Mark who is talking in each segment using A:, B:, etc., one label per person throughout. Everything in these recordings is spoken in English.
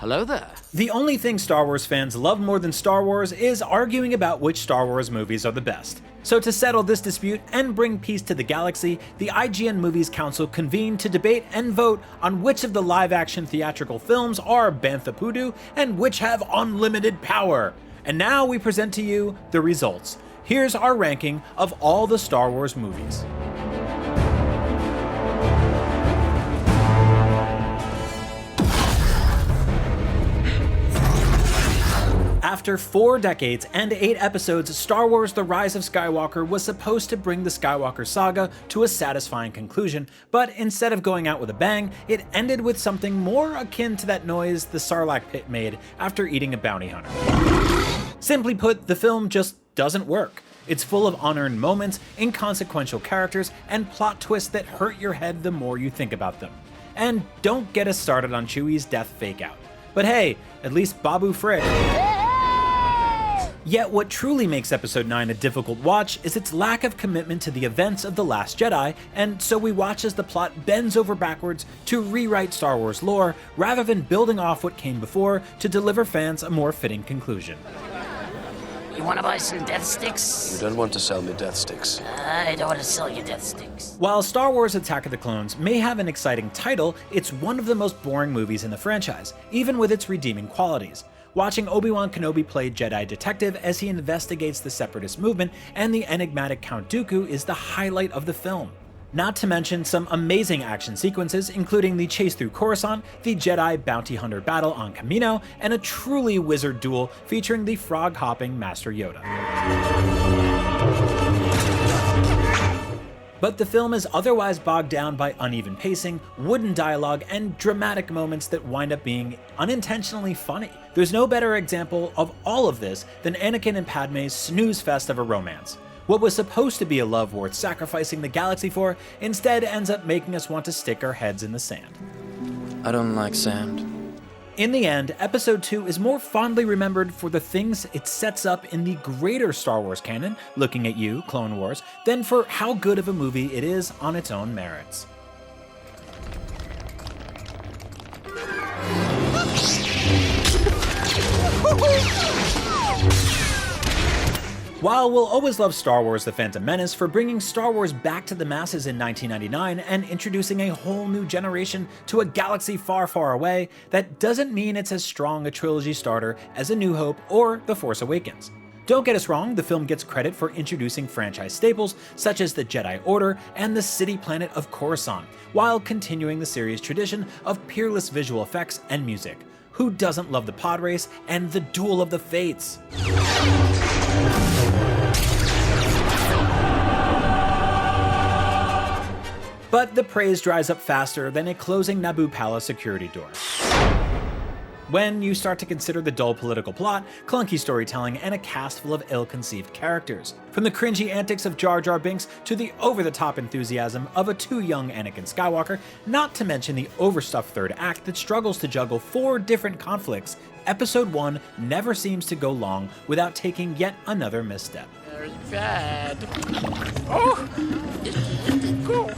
A: Hello there.
B: The only thing Star Wars fans love more than Star Wars is arguing about which Star Wars movies are the best. So to settle this dispute and bring peace to the galaxy, the IGN Movies Council convened to debate and vote on which of the live-action theatrical films are Bantha Poodoo and which have unlimited power. And now we present to you the results. Here's our ranking of all the Star Wars movies. After 4 decades and 8 episodes, Star Wars The Rise of Skywalker was supposed to bring the Skywalker saga to a satisfying conclusion, but instead of going out with a bang, it ended with something more akin to that noise the Sarlacc pit made after eating a bounty hunter. Simply put, the film just doesn't work. It's full of unearned moments, inconsequential characters, and plot twists that hurt your head the more you think about them. And don't get us started on Chewie's death fake-out. But hey, at least Babu Frick. Yet what truly makes Episode 9 a difficult watch is its lack of commitment to the events of The Last Jedi, and so we watch as the plot bends over backwards to rewrite Star Wars lore, rather than building off what came before to deliver fans a more fitting conclusion.
C: You want to buy some death sticks?
D: You don't want to sell me death sticks.
C: I don't want to sell you death sticks.
B: While Star Wars Attack of the Clones may have an exciting title, it's one of the most boring movies in the franchise, even with its redeeming qualities. Watching Obi-Wan Kenobi play Jedi detective as he investigates the Separatist movement and the enigmatic Count Dooku is the highlight of the film. Not to mention some amazing action sequences, including the chase through Coruscant, the Jedi bounty hunter battle on Kamino, and a truly wizard duel featuring the frog-hopping Master Yoda. But the film is otherwise bogged down by uneven pacing, wooden dialogue, and dramatic moments that wind up being unintentionally funny. There's no better example of all of this than Anakin and Padme's snooze fest of a romance. What was supposed to be a love worth sacrificing the galaxy for instead ends up making us want to stick our heads in the sand.
D: I don't like sand.
B: In the end, Episode 2 is more fondly remembered for the things it sets up in the greater Star Wars canon, looking at you, Clone Wars, than for how good of a movie it is on its own merits. While we'll always love Star Wars The Phantom Menace for bringing Star Wars back to the masses in 1999 and introducing a whole new generation to a galaxy far, far away, that doesn't mean it's as strong a trilogy starter as A New Hope or The Force Awakens. Don't get us wrong, the film gets credit for introducing franchise staples such as the Jedi Order and the city planet of Coruscant, while continuing the series' tradition of peerless visual effects and music. Who doesn't love the pod race and the Duel of the Fates? But the praise dries up faster than a closing Naboo Palace security door. When you start to consider the dull political plot, clunky storytelling, and a cast full of ill-conceived characters. From the cringy antics of Jar Jar Binks to the over-the-top enthusiasm of a too young Anakin Skywalker, not to mention the overstuffed third act that struggles to juggle 4 different conflicts, Episode 1 never seems to go long without taking yet another misstep.
C: Very bad. Oh! Go!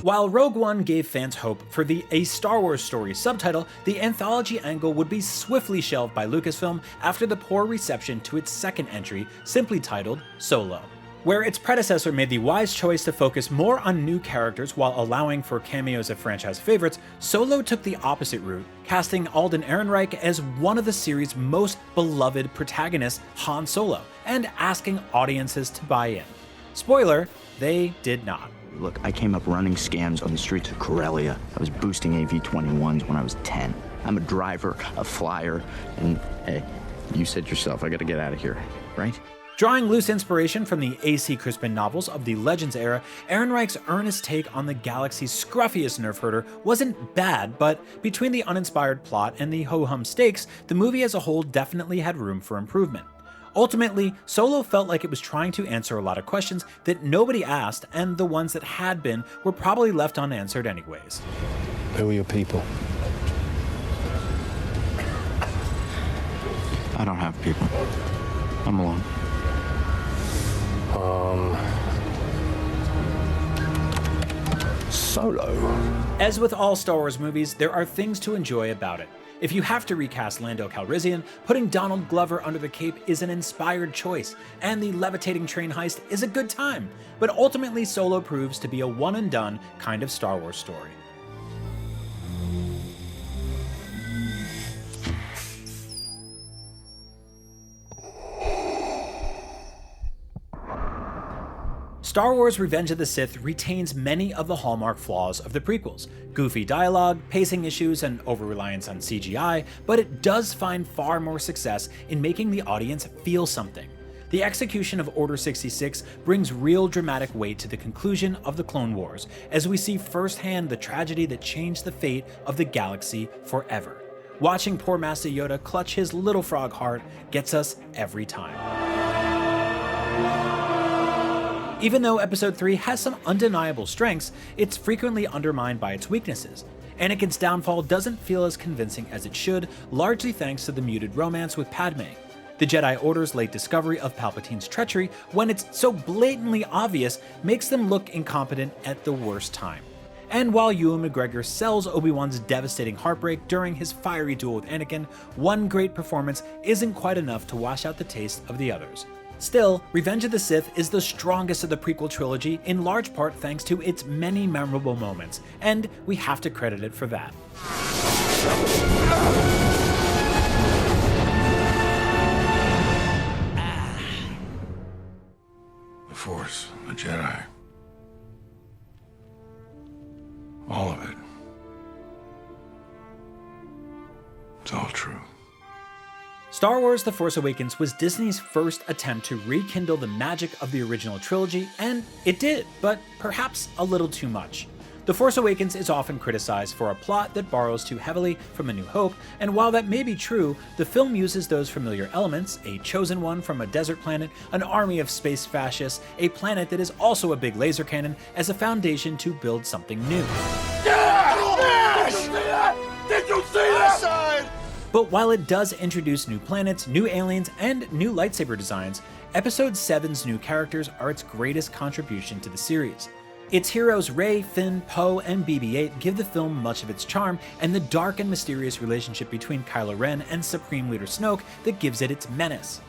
B: While Rogue One gave fans hope for the A Star Wars Story subtitle, the anthology angle would be swiftly shelved by Lucasfilm after the poor reception to its second entry, simply titled Solo. Where its predecessor made the wise choice to focus more on new characters while allowing for cameos of franchise favorites, Solo took the opposite route, casting Alden Ehrenreich as one of the series' most beloved protagonists, Han Solo, and asking audiences to buy in. Spoiler, they did not.
E: Look, I came up running scams on the streets of Corellia. I was boosting AV-21s when I was 10. I'm a driver, a flyer, and hey, you said yourself, I gotta get out of here, right?
B: Drawing loose inspiration from the A.C. Crispin novels of the Legends era, Ehrenreich's earnest take on the galaxy's scruffiest nerf herder wasn't bad, but between the uninspired plot and the ho-hum stakes, the movie as a whole definitely had room for improvement. Ultimately, Solo felt like it was trying to answer a lot of questions that nobody asked, and the ones that had been were probably left unanswered anyways.
D: Who are your people?
E: I don't have people. I'm alone.
A: Solo.
B: As with all Star Wars movies, there are things to enjoy about it. If you have to recast Lando Calrissian, putting Donald Glover under the cape is an inspired choice, and the levitating train heist is a good time, but ultimately Solo proves to be a one-and-done kind of Star Wars story. Star Wars Revenge of the Sith retains many of the hallmark flaws of the prequels, goofy dialogue, pacing issues, and over-reliance on CGI, but it does find far more success in making the audience feel something. The execution of Order 66 brings real dramatic weight to the conclusion of the Clone Wars, as we see firsthand the tragedy that changed the fate of the galaxy forever. Watching poor Master Yoda clutch his little frog heart gets us every time. Even though Episode 3 has some undeniable strengths, it's frequently undermined by its weaknesses. Anakin's downfall doesn't feel as convincing as it should, largely thanks to the muted romance with Padme. The Jedi Order's late discovery of Palpatine's treachery, when it's so blatantly obvious, makes them look incompetent at the worst time. And while Ewan McGregor sells Obi-Wan's devastating heartbreak during his fiery duel with Anakin, one great performance isn't quite enough to wash out the taste of the others. Still, Revenge of the Sith is the strongest of the prequel trilogy, in large part thanks to its many memorable moments, and we have to credit it for that.
A: The Force, the Jedi. All of it. It's all true.
B: Star Wars The Force Awakens was Disney's first attempt to rekindle the magic of the original trilogy, and it did, but perhaps a little too much. The Force Awakens is often criticized for a plot that borrows too heavily from A New Hope, and while that may be true, the film uses those familiar elements, a chosen one from a desert planet, an army of space fascists, a planet that is also a big laser cannon, as a foundation to build something new.
A: Did you see that?
B: But while it does introduce new planets, new aliens, and new lightsaber designs, Episode 7's new characters are its greatest contribution to the series. Its heroes Rey, Finn, Poe, and BB-8 give the film much of its charm, and the dark and mysterious relationship between Kylo Ren and Supreme Leader Snoke that gives it its menace.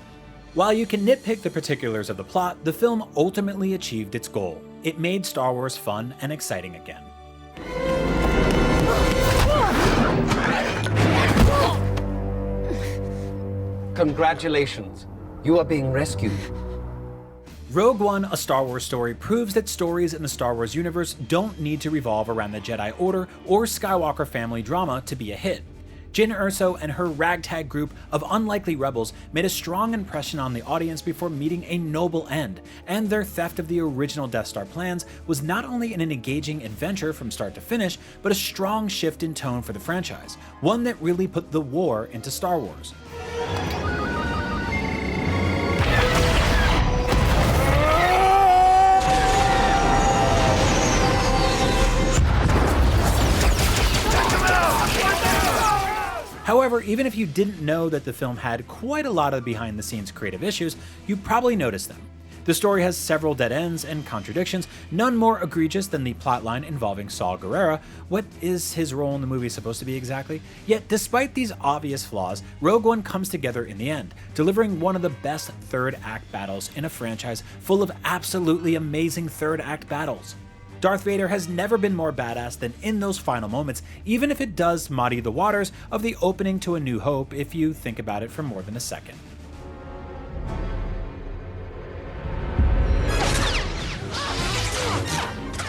B: While you can nitpick the particulars of the plot, the film ultimately achieved its goal. It made Star Wars fun and exciting again.
F: Congratulations, you are being rescued.
B: Rogue One, A Star Wars Story proves that stories in the Star Wars universe don't need to revolve around the Jedi Order or Skywalker family drama to be a hit. Jyn Erso and her ragtag group of unlikely rebels made a strong impression on the audience before meeting a noble end, and their theft of the original Death Star plans was not only an engaging adventure from start to finish, but a strong shift in tone for the franchise, one that really put the war into Star Wars. However, even if you didn't know that the film had quite a lot of behind-the-scenes creative issues, you probably noticed them. The story has several dead ends and contradictions, none more egregious than the plotline involving Saw Gerrera. What is his role in the movie supposed to be exactly? Yet, despite these obvious flaws, Rogue One comes together in the end, delivering one of the best third-act battles in a franchise full of absolutely amazing third-act battles. Darth Vader has never been more badass than in those final moments, even if it does muddy the waters of the opening to A New Hope if you think about it for more than a second.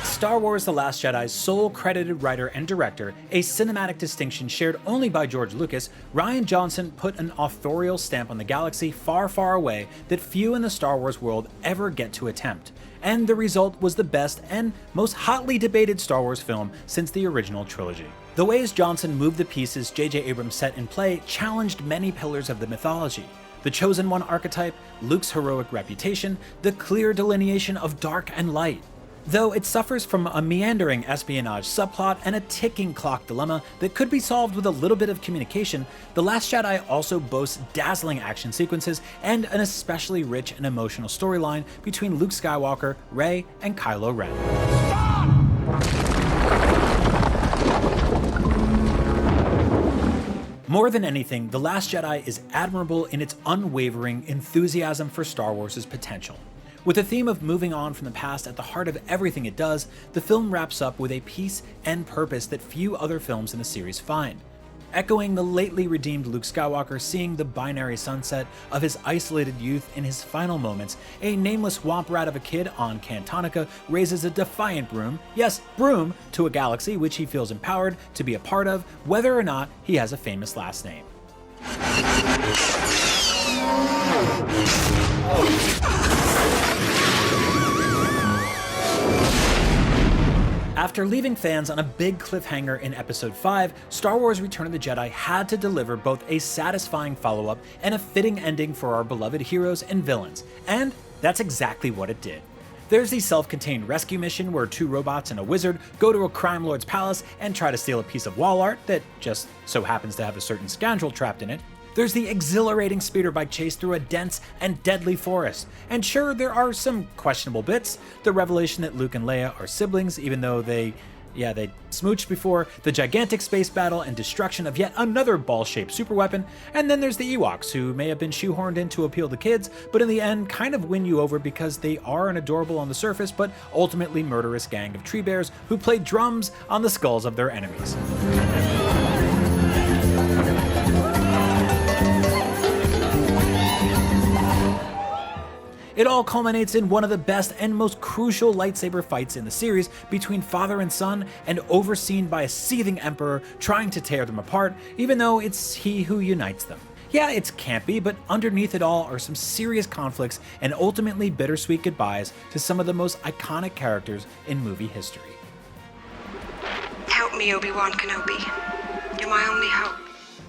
B: Star Wars The Last Jedi's sole credited writer and director, a cinematic distinction shared only by George Lucas, Rian Johnson put an authorial stamp on the galaxy far, far away that few in the Star Wars world ever get to attempt. And the result was the best and most hotly debated Star Wars film since the original trilogy. The ways Johnson moved the pieces J.J. Abrams set in play challenged many pillars of the mythology. The Chosen One archetype, Luke's heroic reputation, the clear delineation of dark and light. Though it suffers from a meandering espionage subplot and a ticking clock dilemma that could be solved with a little bit of communication, The Last Jedi also boasts dazzling action sequences and an especially rich and emotional storyline between Luke Skywalker, Rey, and Kylo Ren.
A: Stop!
B: More than anything, The Last Jedi is admirable in its unwavering enthusiasm for Star Wars' potential. With the theme of moving on from the past at the heart of everything it does, the film wraps up with a peace and purpose that few other films in the series find. Echoing the lately redeemed Luke Skywalker seeing the binary sunset of his isolated youth in his final moments, a nameless womp rat of a kid on Cantonica raises a defiant broom, yes, broom, to a galaxy which he feels empowered to be a part of, whether or not he has a famous last name. After leaving fans on a big cliffhanger in Episode 5, Star Wars Return of the Jedi had to deliver both a satisfying follow-up and a fitting ending for our beloved heroes and villains, and that's exactly what it did. There's the self-contained rescue mission where 2 robots and a wizard go to a crime lord's palace and try to steal a piece of wall art that just so happens to have a certain scoundrel trapped in it. There's the exhilarating speeder bike chase through a dense and deadly forest. And sure, there are some questionable bits. The revelation that Luke and Leia are siblings, even though they smooched before, the gigantic space battle and destruction of yet another ball-shaped superweapon, and then there's the Ewoks, who may have been shoehorned in to appeal to kids, but in the end kind of win you over because they are an adorable on the surface, but ultimately murderous gang of tree bears who play drums on the skulls of their enemies. It all culminates in one of the best and most crucial lightsaber fights in the series between father and son, and overseen by a seething emperor trying to tear them apart, even though it's he who unites them. Yeah, it's campy, but underneath it all are some serious conflicts and ultimately bittersweet goodbyes to some of the most iconic characters in movie history.
F: Help me, Obi-Wan Kenobi. You're my only hope.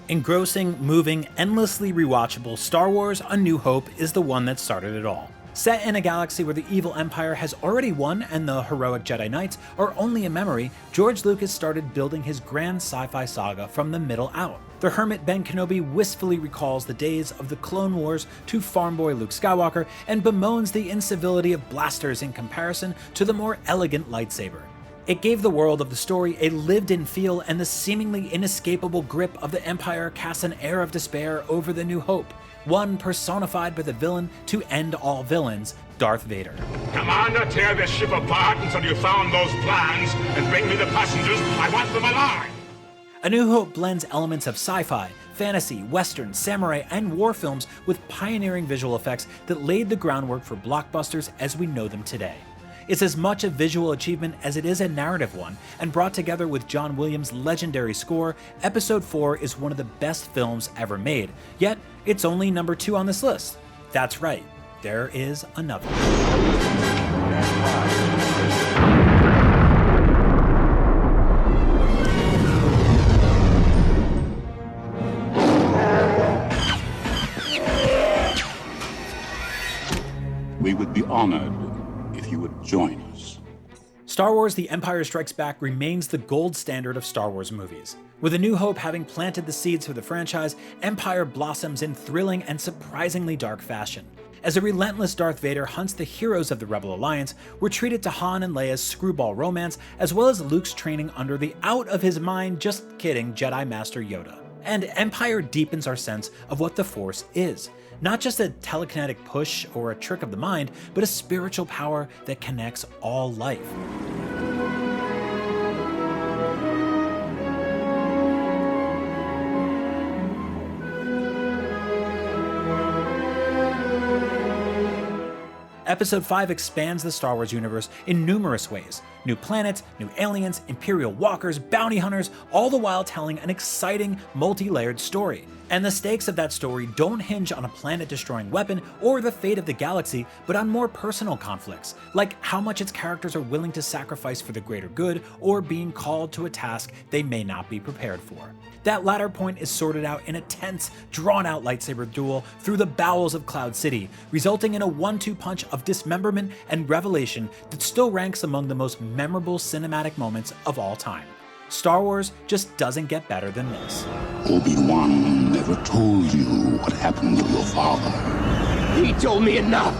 B: Engrossing, moving, endlessly rewatchable, Star Wars A New Hope is the one that started it all. Set in a galaxy where the evil empire has already won and the heroic Jedi Knights are only a memory, George Lucas started building his grand sci-fi saga from the middle out. The hermit Ben Kenobi wistfully recalls the days of the Clone Wars to farm boy Luke Skywalker and bemoans the incivility of blasters in comparison to the more elegant lightsaber. It gave the world of the story a lived-in feel, and the seemingly inescapable grip of the Empire casts an air of despair over the New Hope, one personified by the villain to end all villains, Darth Vader.
G: Commander, tear this ship apart until you found those plans, and bring me the passengers. I want them alive!
B: A New Hope blends elements of sci-fi, fantasy, western, samurai, and war films with pioneering visual effects that laid the groundwork for blockbusters as we know them today. It's as much a visual achievement as it is a narrative one, and brought together with John Williams' legendary score, Episode 4 is one of the best films ever made, yet it's only number 2 on this list. That's right, there is another.
H: We would be honored if you would join us.
B: Star Wars The Empire Strikes Back remains the gold standard of Star Wars movies. With A New Hope having planted the seeds for the franchise, Empire blossoms in thrilling and surprisingly dark fashion. As a relentless Darth Vader hunts the heroes of the Rebel Alliance, we're treated to Han and Leia's screwball romance, as well as Luke's training under the out-of-his-mind, just kidding, Jedi Master Yoda. And Empire deepens our sense of what the Force is. Not just a telekinetic push or a trick of the mind, but a spiritual power that connects all life. Episode 5 expands the Star Wars universe in numerous ways. New planets, new aliens, Imperial walkers, bounty hunters, all the while telling an exciting, multi-layered story. And the stakes of that story don't hinge on a planet-destroying weapon or the fate of the galaxy, but on more personal conflicts, like how much its characters are willing to sacrifice for the greater good or being called to a task they may not be prepared for. That latter point is sorted out in a tense, drawn-out lightsaber duel through the bowels of Cloud City, resulting in a 1-2 punch of dismemberment and revelation that still ranks among the most memorable cinematic moments of all time. Star Wars just doesn't get better than this.
H: Obi-Wan never told you what happened to your father.
C: He told me enough.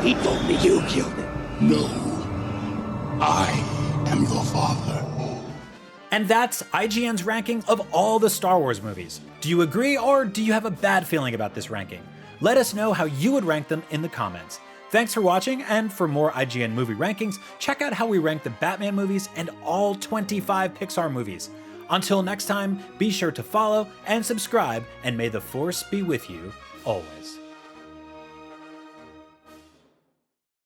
C: He told me you killed him.
H: No, I am your father.
B: And that's IGN's ranking of all the Star Wars movies. Do you agree, or do you have a bad feeling about this ranking? Let us know how you would rank them in the comments. Thanks for watching, and for more IGN movie rankings, check out how we rank the Batman movies and all 25 Pixar movies. Until next time, be sure to follow and subscribe, and may the Force be with you always.